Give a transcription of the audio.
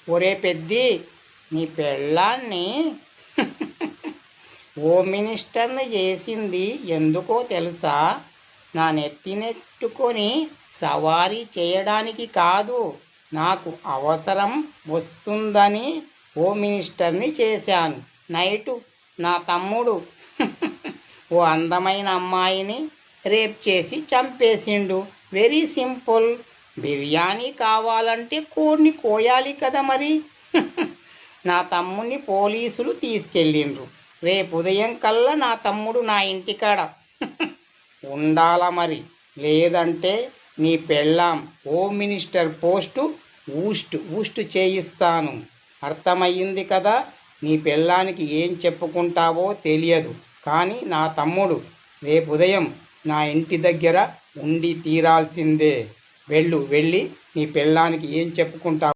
ఒరే పెద్ది, నీ పెళ్ళాన్ని హోమ్ మినిస్టర్ని చేసింది ఎందుకో తెలుసా? నా నెత్తినెట్టుకొని సవారీ చేయడానికి కాదు, నాకు అవసరం వస్తుందని హోమ్ మినిస్టర్ని చేశాను. నైటు నా తమ్ముడు ఓ అందమైన అమ్మాయిని రేప్ చేసి చంపేసిండు. Very simple. బిర్యానీ కావాలంటే కోడిని కోయాలి కదా మరి. నా తమ్ముడిని పోలీసులు తీసుకెళ్ళిండ్రు. రేపు ఉదయం కల్లా నా తమ్ముడు నా ఇంటికాడ ఉండాల మరి. లేదంటే నీ పెళ్ళాం హోమ్ మినిస్టర్ పోస్టు ఊస్ట్ చేయిస్తాను. అర్థమయ్యింది కదా? నీ పెళ్ళానికి ఏం చెప్పుకుంటావో తెలియదు, కానీ నా తమ్ముడు రేపు ఉదయం నా ఇంటి దగ్గర ఉండి తీరాల్సిందే. వెళ్ళి నీ పెళ్ళానికి ఏం చెప్పుకుంటావు?